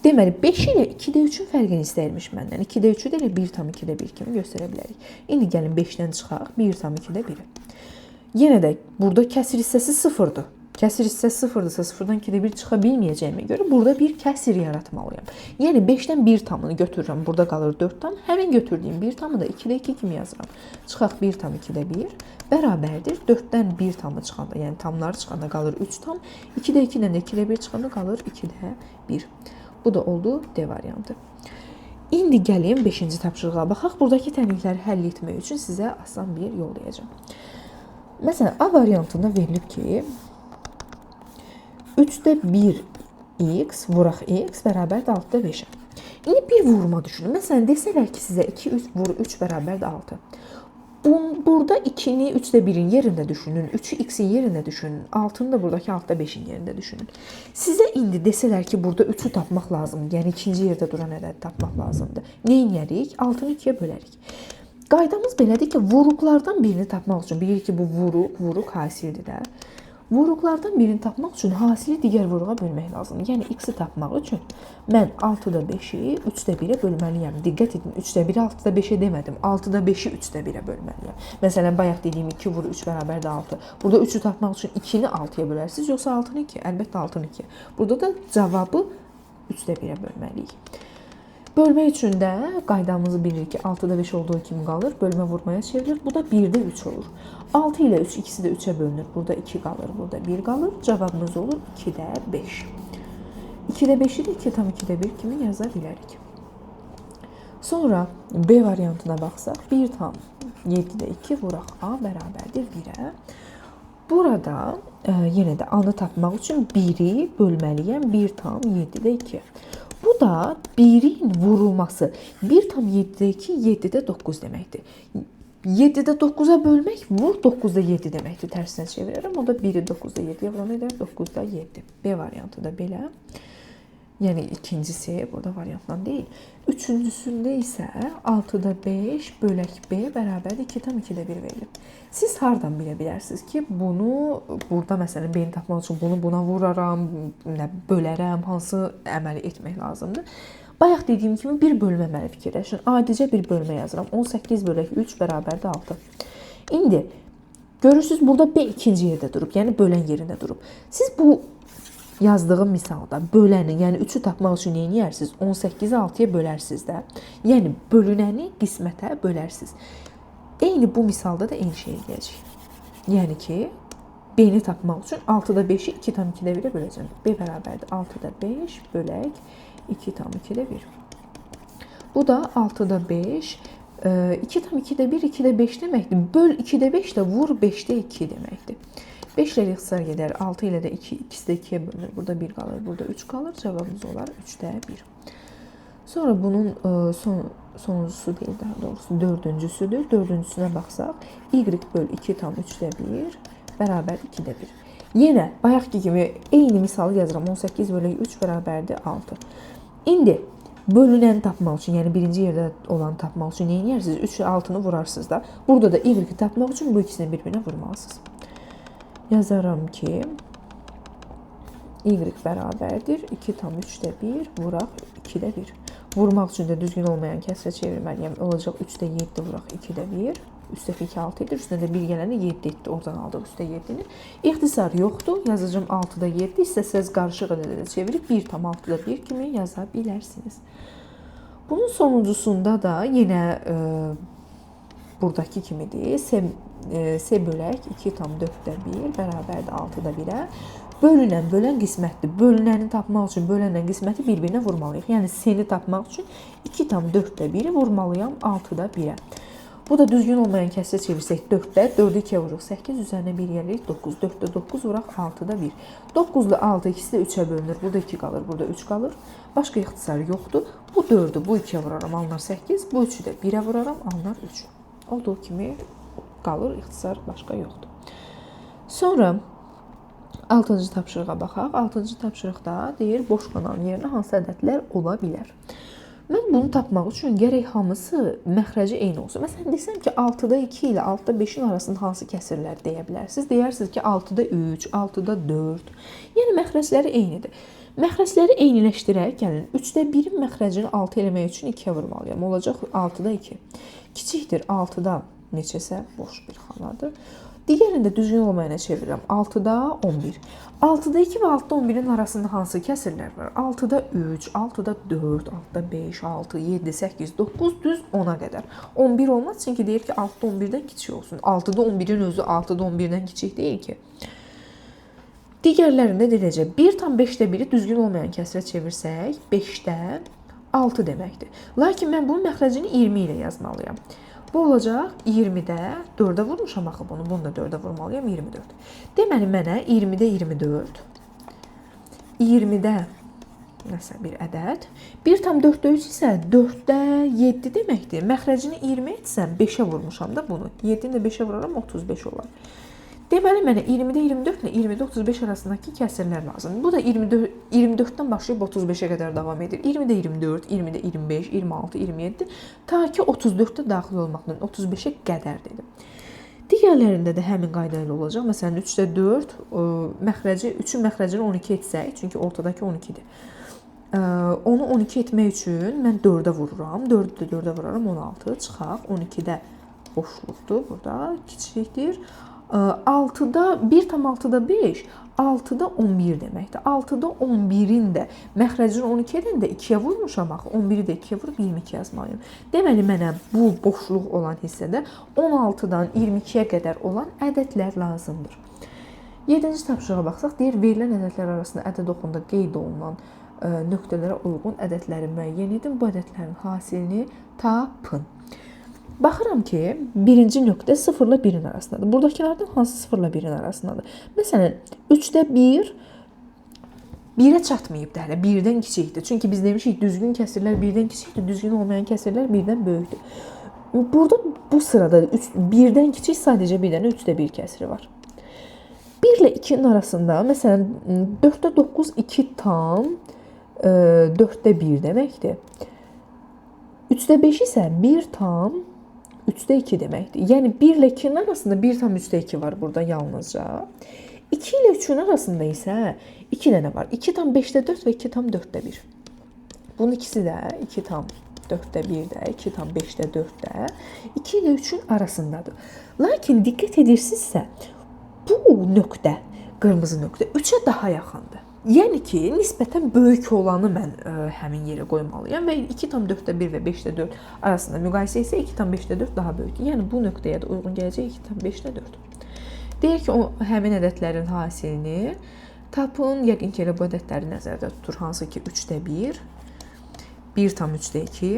Deməli 5 ilə 2-də 3-ün fərqini istəyirmiş məndən. 2-də 3-ü də elə 1,2-də 1 kimi göstərə bilərik. İndi gəlin 5-dən çıxaq 1,2-də 1-i. Yenə də burada kəsir hissəsi 0-dır. Kəsir hissəsi 0-dırsa 0-dan 2-də 1 çıxa bilməyəcəyimə görə burada bir kəsir yaratmalıyam. Yəni 5-dən 1 tamını götürürəm. Burada qalır 4 tam. Həmin götürdüyüm 1 tamı da 2-də 2 kimi yazıram. Çıxaq 1 tam 2-də 1 bərabərdir. 4-dən 1 tamı çıxanda, yəni tamları çıxanda qalır 3 tam. 2-də 2-dən də 2-də 1 çıxanda qalır 2-də 1. Bu da oldu D variantı. İndi gəlin 5-ci tapşırığa baxaq. Buradakı tənlikləri həll etmək üçün sizə asan bir yol deyəcəm. Məsələn, A variantında verilib ki, 3-də 1x vuraq x bərabərdir 6-da 5-ə. İndi bir vurma düşünün. Məsələn, desələr ki, sizə 2 vur 3 bərabərdir 6. Burada 2-ni 3-də 1-in yerində düşünün, 3-ü x-in yerində düşünün, 6-nı da buradakı 6-da 5-in yerində düşünün. Sizə indi desələr ki, burada 3-ü tapmaq lazımdır, yəni ikinci yerdə duran ədədi tapmaq lazımdır. Nə edərik? 6-nı 2-yə bölərik. Qaydamız belədir ki, vuruqlardan birini tapmaq üçün, bilirik ki, bu vuruq hasildir də. Vuruqlardan birini tapmaq üçün hasili digər vuruğa bölmək lazımdır. Yəni, x-i tapmaq üçün mən 6-da 5-i 3-də 1-ə bölməliyəm. Diqqət edin, 3-də 1-i 6-da 5-ə demədim. 6-da 5-i 3-də 1-ə bölməliyəm. Məsələn, bayaq dediyim 2 vur 3 bərabərdir 6. Burada 3-ü tapmaq üçün 2-ni 6-ya bölərsiniz, yoxsa 6-nı 2? Əlbəttə 6-nı 2. Burada da cavabı 3-də 1-ə bölməliyik. Bölmə üçün də qaydamızı bilirik ki, 6-da 5 olduğu kimi qalır. Bölmə vurmaya çevrilir. Bu da 1-də 3 olur. 6 ilə 3 ikisi də 3-ə bölünür. Burada 2 qalır, burada 1 qalır. Cavabımız olur 2-də 5. 2-də 5-i də 2 tam 2-də 1 kimi yaza bilərik. Sonra B variantına baxsaq, 1 tam 7-də 2 vuraq A bərabərdir 1-ə. Burada yenə də A-nı tapmaq üçün 1-i bölməliyəm 1 tam 7-də 2. Bu da 1-in vurulması. 1 tam 7-də 2, 7-də 9 deməkdir. 7-də 9-a bölmək vur 9-da 7 deməkdir. Tərsinə çevirərəm. O da 1-i 9-da 7-yə vuran edər. 9-da 7. B variantı da belə. Yəni ikincisi burada variantdan deyil. Üçüncüsündə isə 6-da 5 bölək B bərabərdir 2/2-də 1 verilib. Siz hardan bilə bilərsiniz ki, bunu burada məsələn B-ni tapmaq üçün bunu buna vuraram, bölərəm, hansı əməli etmək lazımdır? Bayaq dediyim kimi bir bölmə əməli fikirləşin. Adicə bir bölmə yazıram. 18 bölək 3 bərabərdir 6. İndi görürsüz burada B ikinci yerdə durub, yəni bölən yerində durub. Siz bu yazdığım misalda böləni, yəni 3-ü tapmaq üçün nə edərsiniz? 18-i 6-ya bölərsiniz də. Yəni bölünəni qismətə bölərsiniz. Eyni bu misalda da eyni şey edəcəyik. Yəni ki, B-ni tapmaq üçün 6-da 5-i 2/2-də 1-ə böləcəm. B bərabərdir 6-da 5 bölək 2/2-də 1. Bu da 6-da 5 2/2-də 1 2-də 5 deməkdir. Böl 2-də 5 də vur 5-də 2 deməkdir. 5 ilə ixtisar gedər. 6 ilə də 2, ikisi də 2-yə bölünür. Burada 1 qalır, burada 3 qalır. Cavabımız olar 3-də 1. Sonra bunun sonuncusu deyil, daha doğrusu dördüncüsüdür. Dördüncüsünə baxsaq, y böl 2/3-də 1 bərabər 2-də 1. Yenə bayaqki kimi eyni misalı yazıram. 18 bölək 3 bərabərdir 6. İndi bölünəni tapmaq üçün, yəni birinci yerdə olanı tapmaq üçün nə edirsiniz? 3 ilə 6-nı vurarsınız da. Burada da y-i tapmaq üçün bu ikisini bir-birinə vurmalısınız. Yazaram ki, y bərabərdir 2/3-də 1 vuraq 2-də 1. Vurmaq üçün də düzgün olmayan kəsrə çevirməliyəm. Olacaq 3-də 7 vuraq 2-də 1. Üstəki 2 6 edir. Üstünə də 1 gələndə 7 etdi. Oradan aldıq üstə 7-ni. İxtisar yoxdur. Yazacağım 6-da 7. İstəsəz qarışıq edədə çevirib 1/6-da 1 kimi yaza bilərsiniz. Bunun sonuncusunda da yenə buradakı kimidir. S bölək 2/4-də 1 bərabərdir 6-da 1-ə. Bölünən, bölən qismətdir. Bölünəni tapmaq üçün bölənlə qisməti bir-birinə vurmalıyıq. Yəni S-ni tapmaq üçün 2/4-də 1-i vurmalıyam 6-da 1-ə. Bu da düzgün olmayan kəsrə çevirsək 4-də 4-ü 2-yə vururuq 8, üzərinə 1 gəlirik 9. 4-də 9 vuraq 6-da 1. 9 ilə 6 ikisi də 3-ə bölünür. Burada 2 qalır, burada 3 qalır. Başqa ixtisar yoxdur. Bu 4-ü bu 2-yə vuraram, alınar 8. Bu 3-ü də 1-ə vuraram, alınar 3. Olduğu kimi qalır, ixtisar başqa yoxdur. Sonra 6-cı tapşırığa baxaq. 6-cı tapşırıqda deyir, boş qalanın yerinə hansı ədədlər ola bilər? Mən bunu tapmaq üçün gərək hamısı məxrəci eyni olsun. Məsələn, desəm ki, 6-da 2 ilə 6-da 5-in arasında hansı kəsirlər deyə bilərsiniz? Deyərsiniz ki, 6-da 3, 6-da 4. Yəni, məxrəcləri eynidir. Məxrəcləri eyniləşdirək, gəlin, 3-də 1-in məxrəcini 6 eləmək üçün 2-yə vurmalıyam. Olacaq 6-da 2. Kiçikdir 6-da neçəsə boş bir xanadır. Digərində düzgün olmayana çevirirəm. 6-da 11. 6-da 2 və 6-da 11-in arasında hansı kəsirlər var? 6-da 3, 6-da 4, 6-da 5, 6, 7, 8, 9, düz 10-a qədər. 11 olmaz, çünki deyir ki, 6-da 11-dən kiçik olsun. 6-da 11-in özü 6-da 11-dən kiçik deyil ki. Digərlərində deyiləcək, 1/5-də 1-i düzgün olmayan kəsrə çevirsək, 5-də 6 deməkdir. Lakin mən bunun məxrəcini 20 ilə yazmalıyam. Bu olacaq 20-də 4-ə vurmuşam axı bunu. Bunu da 4-ə vurmalıyam 24. Deməli mənə 20-də 24, 20-də nəsə bir ədəd, 1/4-də 3 isə 4-də 7 deməkdir. Məxrəcini 20 etsəm 5-ə vurmuşam da bunu. 7-ni də 5-ə vuraram 35 olar. Deməli mənə 20-də 24 ilə 20-də 35 arasındakı kəsirlər lazımdır. Bu da 24-dən başlayıb 35-ə qədər davam edir. 20-də 24, 20-də 25, 26, 27 ta ki 34-də daxil olmaqla 35-ə qədər dedim. Digərlərində də həmin qayda ilə olacaq. Məsələn 3-də 4 3-ün məxrəcini 12 etsək, çünki ortadakı 12-dir. Onu 12 etmək üçün mən 4-ə vururam. 4-də 4-ə vuraram 16 çıxaq. 12-də boşluqdur burada, kiçikdir. 6-da 1/6-da 5, 6-da 11 deməkdir. 6-da 11-in də məxrəcini 12 edəndə 2-yə vurmuşam axı. 11-i də 2-yə vurub 22 yazmalıyım. Deməli mənə bu boşluq olan hissədə 16-dan 22-yə qədər olan ədədlər lazımdır. 7-ci tapşırığa baxsaq, deyir, verilən ədədlər arasında ədəd oxunda qeyd olunan nöqtələrə uyğun ədədləri müəyyən edin. Bu ədədlərin hasilini tapın. Baxıram ki, birinci nöqtə 0 ilə 1-in arasındadır. Buradakilərdən hansı 0 ilə 1-in arasındadır? Məsələn, 3-də 1 1-ə çatmayıb da hələ, 1-dən kiçikdir. Çünki biz demişik, düzgün kəsirlər 1-dən kiçikdir, düzgün olmayan kəsirlər 1-dən böyükdür. Burada bu sırada 1-dən kiçik sadəcə bir dənə 3də 1 kəsiri var. 1 ilə 2-nin arasında, məsələn, 4-də 9 2 tam 4-də 1 deməkdir. 3-də 5 isə 1 tam 3-də 2 deməkdir. Yəni 1 ilə 2-nin arasında 1 tam 3-də 2 var burada yalnızca. 2 ilə 3-ün arasında isə 2 dənə var. 2 tam 5-də 4 və 2 tam 4-də 1. Bunun ikisi də 2 tam 4-də 1-də, 2 tam 5-də 4-də, 2 ilə 3-ün arasındadır. Lakin diqqət edirsinizsə, bu nöqtə, qırmızı nöqtə 3-ə daha yaxındır. Yəni ki, nisbətən böyük olanı mən həmin yerə qoymalıyam və 2 tam 4-də 1 və 5-də 4 arasında müqayisə isə 2 tam 5-də 4 daha böyükdür. Yəni bu nöqtəyə də uyğun gələcək 2 tam 5-də 4. Deyək ki, o həmin ədədlərin hasilini tapın. Yəqin ki, elə bu ədədləri nəzərdə tutur. Hansı ki, 3-də 1, 1 tam 3-də 2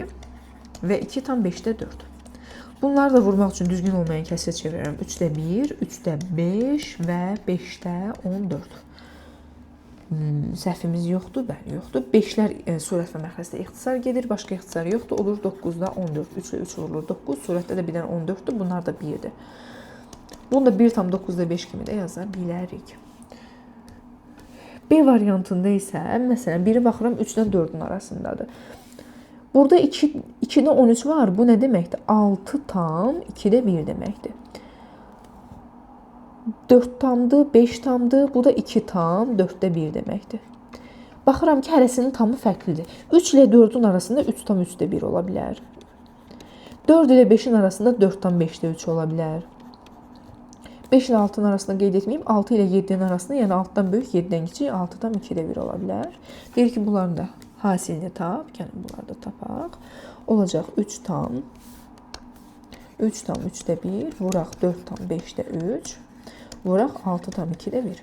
və 2 tam 5-də 4. Bunları da vurmaq üçün düzgün olmayan kəsirə çevirirəm. 3-də 1, 3-də 5 və 5-də 14. Səhvimiz yoxdur, bəli, yoxdur. 5-lər surət və məxrəcdə ixtisar gedir, başqa ixtisar yoxdur. Olur 9-da 14, 3 ilə 3 vurulur 9, surətdə də bir dənə 14-dür, bunlar da 1-dir. Bunu da 1 tam 9-da 5 kimi də yaza bilərik. B variantında isə, məsələn, biri baxıram 3-dən 4-ün arasındadır. Burada 2-də 13 var, bu nə deməkdir? 6 tam 2-də 1 deməkdir. 4 tamdır, 5 tamdır, bu da 2 tam 4-də 1 deməkdir. Baxıram ki, hərəsinin tamı fərqlidir. 3 ilə 4-ün arasında 3 tam 3-də 1 ola bilər. 4 ilə 5-in arasında 4 tam 5-də 3 ola bilər. 5 ilə 6-nın arasında qeyd etməyim, 6 ilə 7-nin arasında, yəni 6-dan böyük, 7-dən kiçik, 6 tam 2-də 1 ola bilər. Deyir ki, bunların da hasilini tap, yəni bunları da tapaq. Olacaq 3 tam 3-də 1, vuraq 4 tam 5-də 3, vuraq 6 tam 2-də 1.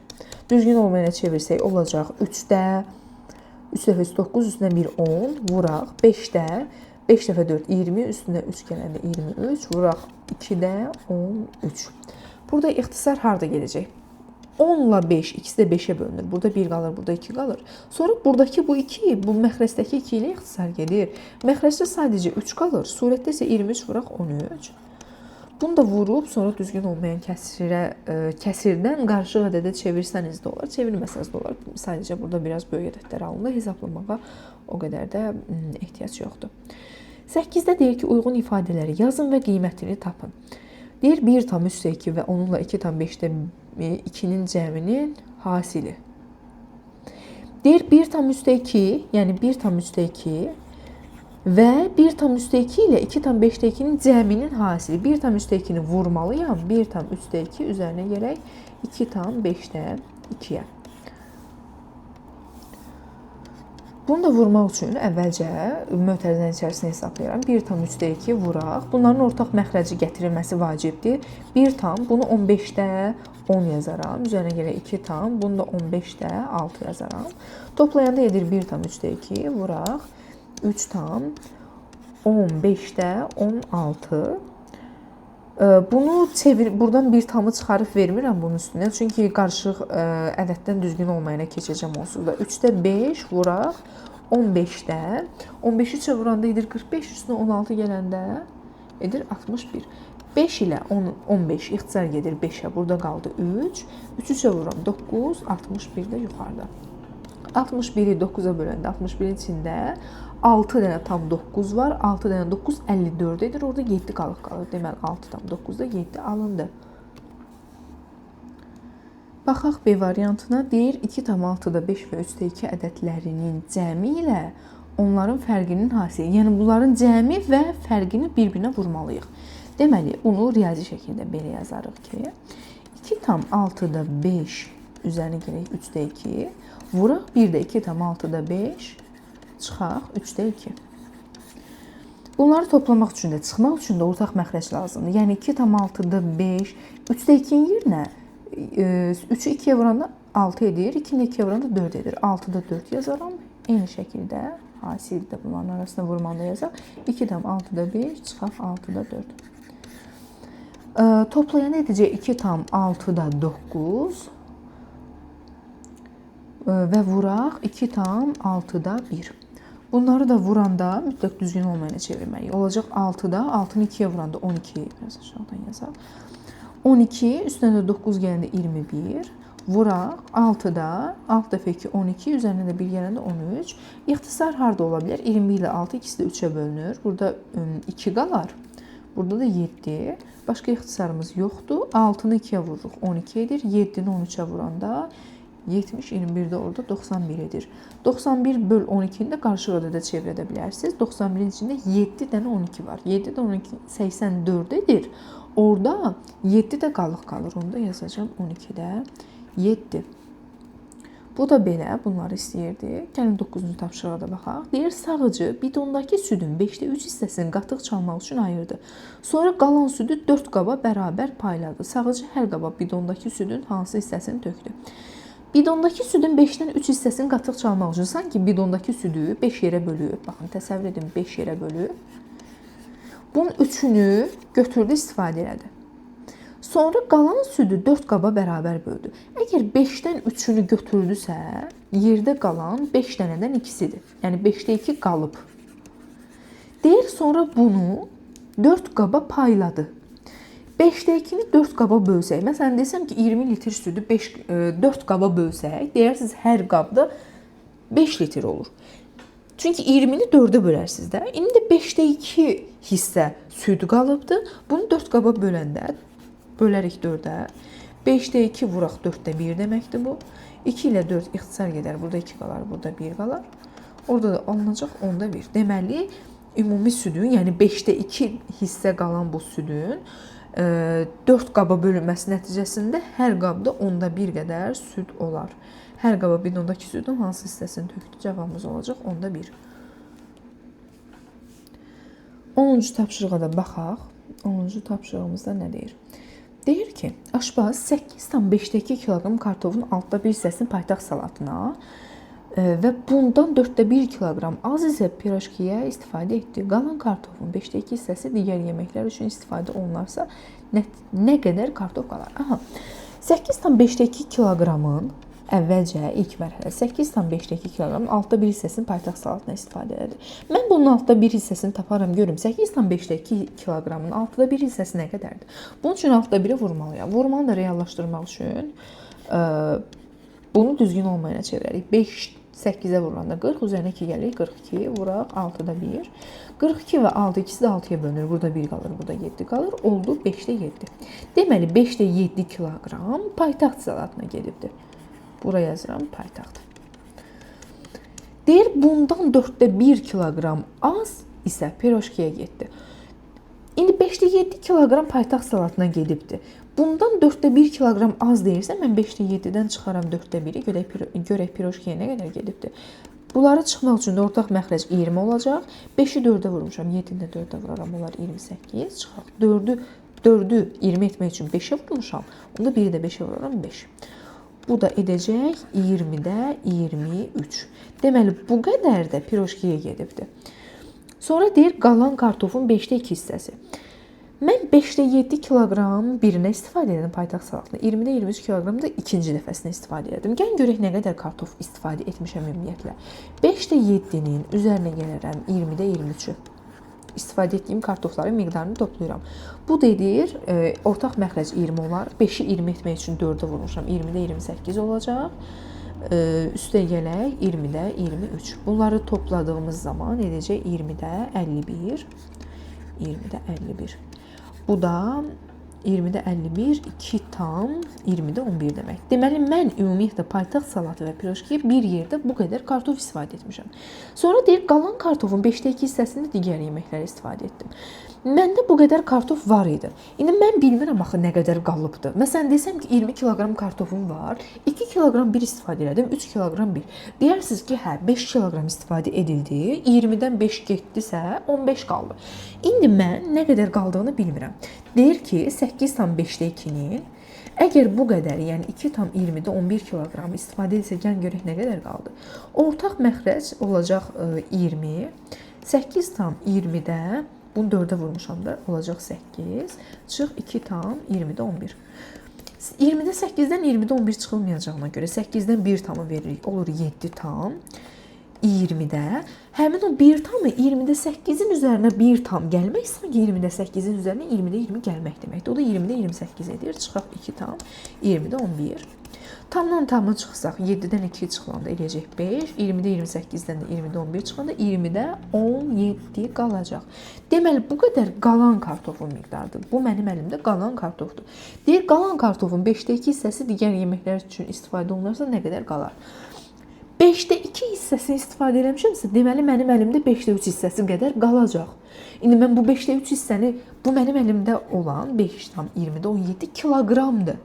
Düzgün olmayana çevirsək, olacaq 3-də 3 dəfə 3 9, üstünə 1 10, vuraq 5-də 5 dəfə 4 20, üstünə 3 gələndə 23, vuraq 2-də 13. Burada ixtisar harda gələcək? 10 ilə 5, ikisi də 5-ə bölünür. Burada 1 qalır, burada 2 qalır. Sonra buradakı bu 2, bu məxrəcdəki 2 ilə ixtisar gedir. Məxrəcdə sadəcə 3 qalır, surətdə isə 23 vuraq 13. Bunu da vurub, sonra düzgün olmayan kəsirdən qarışıq ədədə çevirsəniz də olar, çevirməsəniz də olar. Sadəcə burada biraz böyük ədədlər alınır, hesablamağa o qədər də ehtiyac yoxdur. 8-də deyir ki, uyğun ifadələri yazın və qiymətini tapın. Deyir 1 tam 3-də 2 və onunla 2 tam 5-də 2-nin cəminin hasili. Deyir 1 tam 3-də 2, yəni 1 tam 3-də 2 və 1 tam 3-də 2 ilə 2 tam 5-də 2-nin cəminin hasili. 1 tam 3-də 2-ni vurmalıyam. 1 tam 3-də 2 üzərinə gələk 2 tam 5-də 2-yə. Bunu da vurmaq üçün əvvəlcə mötərizənin içərisində hesablayıram. 1 tam 3-də 2 vuraq. Bunların ortaq məxrəci gətirilməsi vacibdir. 1 tam, bunu 15-də 10 yazaram. Üzərinə gələ 2 tam, bunu da 15-də 6 yazaram. Toplayanda edir 1 tam 3-də 2 vuraq. 3 tam 15-də 16. Bunu buradan bir tamı çıxarıb vermirəm bunun üstünə. Çünki qarışıq ədəddən düzgün olmayana keçəcəm onsuz da. 3-də 5 vuraq 15-də. 15-i 3-ə vuranda edir 45, üstünə 16 gələndə edir 61. 5 ilə 15 ixtisar gedir 5-ə. Burada qaldı 3. 3-ü 3-ə vururam 9, 61 də yuxarıda. 61-i 9-a böləndə 61-in içində 6 dənə tam 9 var. 6 dənə 9 54 edir. Orada 7 qalıq qalır. Deməli 6 tam 9-da 7 alındı. Baxaq B variantına. Deyir 2 tam 6-da 5 və 3-də 2 ədədlərinin cəmi ilə onların fərqinin hasili. Yəni bunların cəmi və fərqini bir-birinə vurmalıyıq. Deməli bunu riyazi şəkildə belə yazarıq ki 2 tam 6-da 5 üzərinə gələk 3-də 2 vuraq 1-də 2 tam 6-da 5 çıxaq 3-də 2. Bunları toplamaq üçün də, çıxmaq üçün də ortaq məxrəc lazımdır. Yəni 2 tam 6-da 5, 3-də 2-nin yerinə 3-ü 2-yə vuranda 6 edir, 2-ni 2-yə vuranda 4 edir. 6-da 4 yazaram. Eyni şəkildə hasili də bunların arasında vurmanda yazaq. 2 tam 6-da 5, çıxaq 6-da 4. Toplayanda edəcək 2 tam 6-da 9 və vuraq 2 tam 6-da 1. Bunları da vuranda mütləq düzgün olmayana çevirməliyik. Olacaq 6-da, 6-nı 2-yə vuranda 12, biraz aşağıdan yazaq. 12, üstünə də 9 gələndə 21. Vuraq 6-da, 6 dəfə 2, 12, üzərinə də 1 gələndə 13. İxtisar harda ola bilər? 20 ilə 6 ikisi də 3-ə bölünür. Burada 2 qalar. Burada da 7. Başqa ixtisarımız yoxdur. 6-nı 2-yə vururuq, 12 edir. 7-ni 13-ə vuranda 70, 21-də orada 91 edir. 91 böl 12-ni də qarşı da çevirə bilərsiniz. 91-in içində 7 dənə 12 var. 7 də 12, 84 edir. Orada 7 də qalıq qalır. Onu da yazacağım 12-də 7. Bu da belə, bunları istəyirdi. Gəlin 9-cu tapşırığa da baxaq. Deyir, sağıcı bidondakı südün 5-də 3 hissəsini qatıq çalmaq üçün ayırdı. Sonra qalan südü 4 qaba bərabər payladı. Sağıcı hər qaba bidondakı südün hansı hissəsini tökdü? Bidondakı südün 5-dən 3 hissəsini qatıq çalmaq üçün sanki bidondakı südü 5 yerə bölüb. Baxın, təsəvvür edin, 5 yerə bölüb. Bunun 3-ünü götürdü, istifadə elədi. Sonra qalan südü 4 qaba bərabər böldü. Əgər 5-dən 3-ünü götürdüsə, yerdə qalan 5 dənədən ikisidir. Yəni 5-də 2 qalıb. Deyir, sonra bunu 4 qaba payladı. 5-də 2-ni 4 qaba bölsək, məsələn desəm ki, 20 litr südü 4 qaba bölsək, deyirsiniz hər qabda 5 litr olur. Çünki 20-ni 4-ə bölərsiniz də. İndi də 5-də 2 hissə süd qalıbdı. Bunu 4 qaba böləndə bölərik 4-ə. 5-də 2 vuraq 4-də 1 deməkdir bu. 2 ilə 4 ixtisar gedər. Burada 2 qalar, burada 1 qalar. Orada da alınacaq 10-da 1. Deməli, ümumi südün, yəni 5-də 2 hissə qalan bu südün 4 qaba bölünməsi nəticəsində hər qabda 10-da 1 qədər süd olar. Hər qaba bidondakı südün hansı hissəsini tökdü? Cavabımız olacaq 10-da 1. 10-cu tapşırığa da baxaq. 10-cu tapşırığımızda nə deyir? Deyir ki, aşpaz 8,5-dəki kiloqram kartofun 6-da 1 hissəsini paytaxt salatına və bundan 4-də 1 kiloqram az isə piroşkiyə istifadə etdi. Qalan kartofun 5-də 2 hissəsi digər yeməklər üçün istifadə olunarsa nə qədər kartof qalar? Aha, 8,5-dəki kiloqramın əvvəlcə ilk mərhələ 8,5-dəki kiloqramın 6-da 1 hissəsini paytaxt salatına istifadə edir. Mən bunun 6-da 1 hissəsini taparam, görüm 8,5-dəki kiloqramın 6-da 1 hissəsi nə qədərdir? Bunun üçün 6-da 1-i vurmalıyam. Vurmanı da reallaşdırmaq üçün bunu düzgün olmayana çevirərik. 5 8-ə vurulanda 40, üzərinə 2 gəlir, 42, vuraq 6-da 1. 42 və 6 ikisi də 6-ya bölünür. Burada 1 qalır, burada 7 qalır. Oldu 5-də 7. Deməli 5-də 7 kiloqram paytaxt salatına gedibdir. Bura yazıram paytaxt. Deyir, bundan 4-də 1 kiloqram az isə piroşkiyə getdi. İndi 5-də 7 kiloqram paytaxt salatına gedibdir. Bundan 4-də 1 kiloqram az deyirsə, mən 5-də 7-dən çıxaram 4-də 1-i, görək piroşkiyə nə qədər gedibdir. Bunları çıxmaq üçün də ortaq məxrəc 20 olacaq. 5-i 4-ə vurmuşam, 7-ni də 4-ə vuraram, onlar 28. Çıxaq. 4-ü 20 etmək üçün 5-ə vurmuşam. Onda 1-i də 5-ə vuraram, 5. Bu da edəcək 20-də 23. Deməli, bu qədər də piroşkiyə gedibdir. Sonra deyir, qalan kartofun 5-də 2 hissəsi. Mən 5-də 7 kiloqram birinə istifadə edirəm paytaxt salatına. 20-də 23 kiloqram da ikinci dəfəsinə istifadə edirəm. Gəlin görək nə qədər kartof istifadə etmişəm ümumiyyətlə. 5-də 7-nin üzərinə gələrəm 20-də 23-ü. İstifadə etdiyim kartofların miqdarını toplayıram. Bu deyir, ortaq məxrəc 20 olar. 5-i 20 etmək üçün 4-ə vurmuşam. 20-də 28 olacaq. Üstə gələk 20-də 23. Bunları topladığımız zaman edəcək 20-də 51. 20-də 51. Bu da 20-də 51, 2 tam 20-də 11 demək. Deməli, mən ümumiyyətlə paytaxt salatı və piroşkiyə bir yerdə bu qədər kartof istifadə etmişəm. Sonra deyir, qalan kartofun 5-də 2 hissəsini digər yeməklərə istifadə etdim. Məndə bu qədər kartof var idi. İndi mən bilmirəm axı nə qədər qalıbdır. Məsələn, desəm ki, 20 kiloqram kartofum var, 2 kiloqram bir istifadə elədim, 3 kiloqram bir. Deyərsiniz ki, hə, 5 kiloqram istifadə edildi, 20-dən 5 getdisə, 15 qaldı. İndi mən nə qədər qaldığını bilmirəm. Deyir ki, 8,5-də 2-nin əgər bu qədər, yəni 2,20-də 11 kiloqram istifadə edilsə, gəlin görək nə qədər qaldı. Ortaq məxrəc olacaq 20, 8,20-də bunu 4-ə vurmuşam da, olacaq 8, çıx 2,20-də 11. 20-də 8-dən 20-də 11 çıxılmayacağına görə 8-dən 1 tamı veririk, olur 7 tam. 20-də həmin o 1 tamı 20-də 8-in üzərinə 1 tam gəlmək sanki 20-də 8-in üzərinə 20-də 20 gəlmək deməkdir. O da 20-də 28 edir. Çıxaq 2 tam 20-də 11. Tamdan tamı çıxsaq 7-dən 2 çıxanda eləyəcək 5. 20-də 28-dən də 20-də 11 çıxanda 20-də 17 qalacaq. Deməli bu qədər qalan kartofun miqdarıdır. Bu mənim əlimdə qalan kartofdur. Deyir qalan kartofun 5də 2 hissəsi digər yeməklər üçün istifadə olunarsa nə qədər qalar? 5də 2 hissəsini istifadə eləmişəmsə, deməli mənim əlimdə 5də 3 hissəsi qədər qalacaq. İndi mən bu 5də 3 hissəni, bu mənim əlimdə olan 5 tam 20-də 17 kiloqramdır.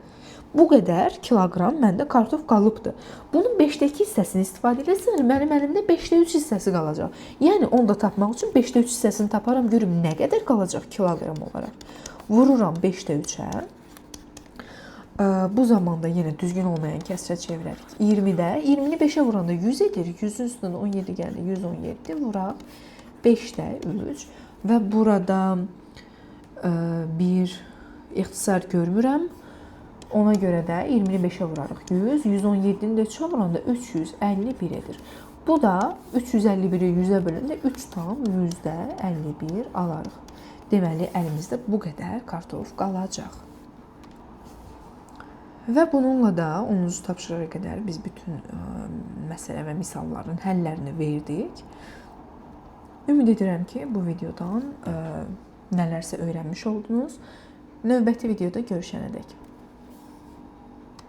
Bu qədər kiloqram məndə kartof qalıbdır. Bunun 5də 2 hissəsini istifadə etsəm, mənim əlimdə 5də 3 hissəsi qalacaq. Yəni onu da tapmaq üçün 5də 3 hissəsini taparam, görüm nə qədər qalacaq kiloqram olaraq. Vururam 5də 3-ə. Bu zamanda yenə düzgün olmayan kəsrə çevirərik. 20-də, 20-ni 5-ə vuranda 100 edir. 100-ün üstündə 17 gəldi, 117 vuraq. 5də 3 və burada bir ixtisar görmürəm. Ona görə də 20-ni 5-ə vurarıq 100, 117-ni də 3-ə vuranda 351 edir. Bu da 351-i 100-ə bölündə 3 tam 151 alarıq. Deməli, əlimizdə bu qədər kartof qalacaq. Və bununla da 10-cu tapşırığa qədər biz bütün məsələ və misalların həllərini verdik. Ümid edirəm ki, bu videodan nələrsə öyrənmiş oldunuz. Növbəti videoda görüşənədək.